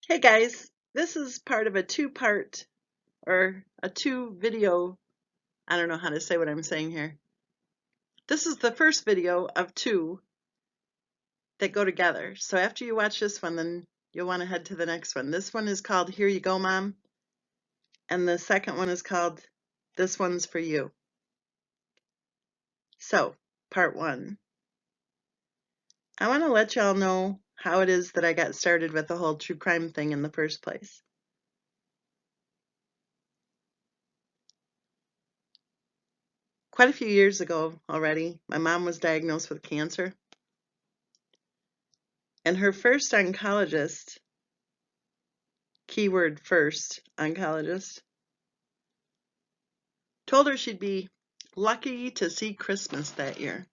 Hey guys, this is part of a two-part or a two-video. I don't know how to say what I'm saying here. This is the first video of two that go together. So after you watch this one, then you'll want to head to the next one. This one is called Here You Go, Mom. And the second one is called This One's for You. So, part one. I want to let y'all know how it is that I got started with the whole true crime thing in the first place. Quite a few years ago already, my mom was diagnosed with cancer. And her first oncologist, keyword first oncologist, told her she'd be lucky to see Christmas that year.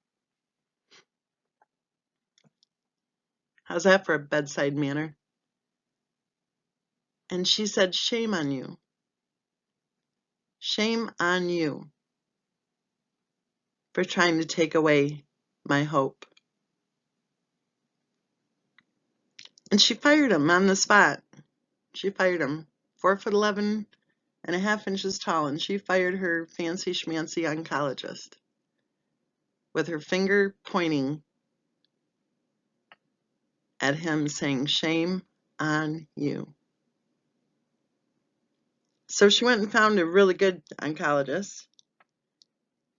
How's that for a bedside manner? And she said, shame on you. Shame on you for trying to take away my hope. And she fired him on the spot. She fired him, 4'11.5" tall, and she fired her fancy schmancy oncologist with her finger pointing at him saying, shame on you. So she went and found a really good oncologist,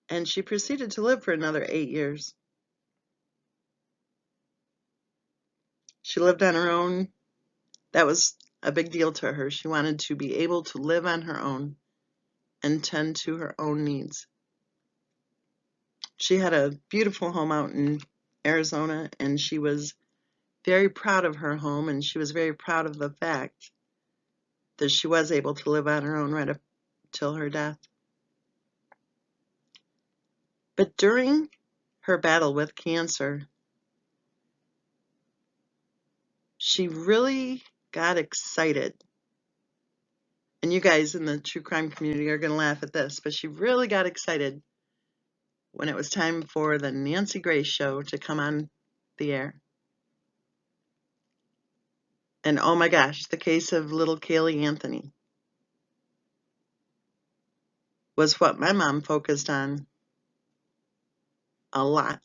and she proceeded to live for another 8 years. She lived on her own. That was a big deal to her. She wanted to be able to live on her own and tend to her own needs. She had a beautiful home out in Arizona, and she was very proud of her home, and she was very proud of the fact that she was able to live on her own right up till her death. But during her battle with cancer, she really got excited. And you guys in the true crime community are going to laugh at this, but she really got excited when it was time for the Nancy Grace show to come on the air. And oh my gosh, the case of little Caylee Anthony was what my mom focused on a lot.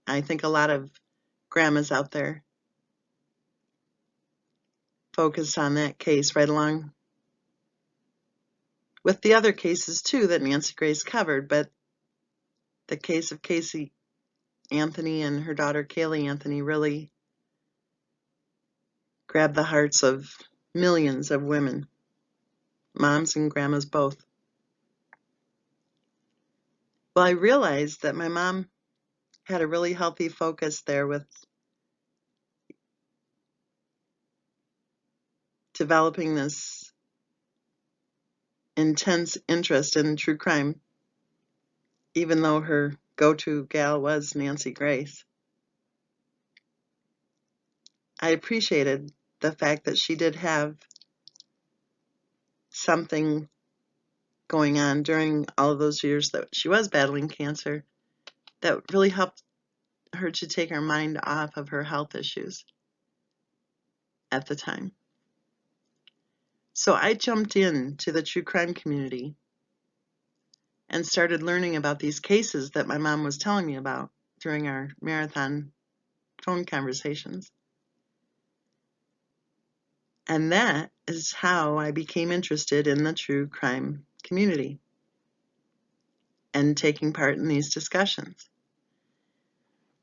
I think a lot of grandmas out there focused on that case right along with the other cases too that Nancy Grace covered, but the case of Casey Anthony and her daughter Caylee Anthony really grabbed the hearts of millions of women, moms and grandmas both. Well, I realized that my mom had a really healthy focus there with developing this intense interest in true crime, even though her go-to gal was Nancy Grace. I appreciated the fact that she did have something going on during all of those years that she was battling cancer that really helped her to take her mind off of her health issues at the time. So I jumped into the true crime community and started learning about these cases that my mom was telling me about during our marathon phone conversations. And that is how I became interested in the true crime community and taking part in these discussions.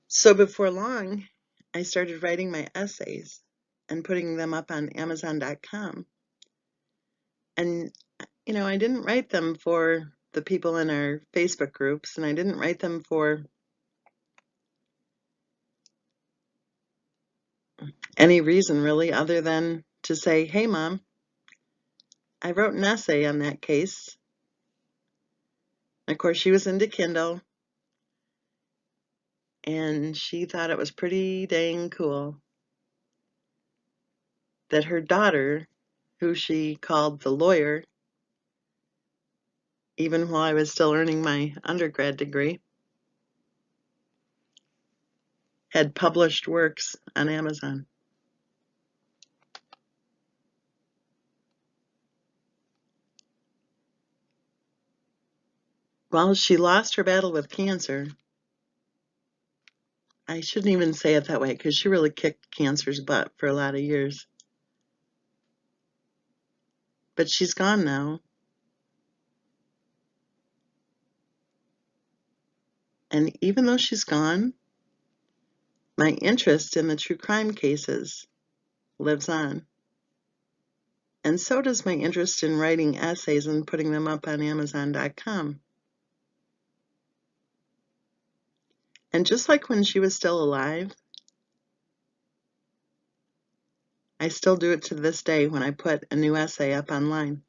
So before long, I started writing my essays and putting them up on Amazon.com. And, you know, I didn't write them for the people in our Facebook groups, and I didn't write them for any reason really other than to say, hey, Mom, I wrote an essay on that case. And of course, she was into Kindle, and she thought it was pretty dang cool that her daughter, who she called the lawyer, even while I was still earning my undergrad degree, had published works on Amazon. Well, she lost her battle with cancer. I shouldn't even say it that way because she really kicked cancer's butt for a lot of years. But she's gone now. And even though she's gone, my interest in the true crime cases lives on. And so does my interest in writing essays and putting them up on Amazon.com. And just like when she was still alive, I still do it to this day when I put a new essay up online.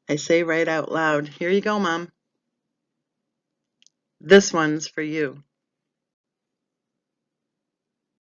I say right out loud, "Here you go, Mom. This one's for you."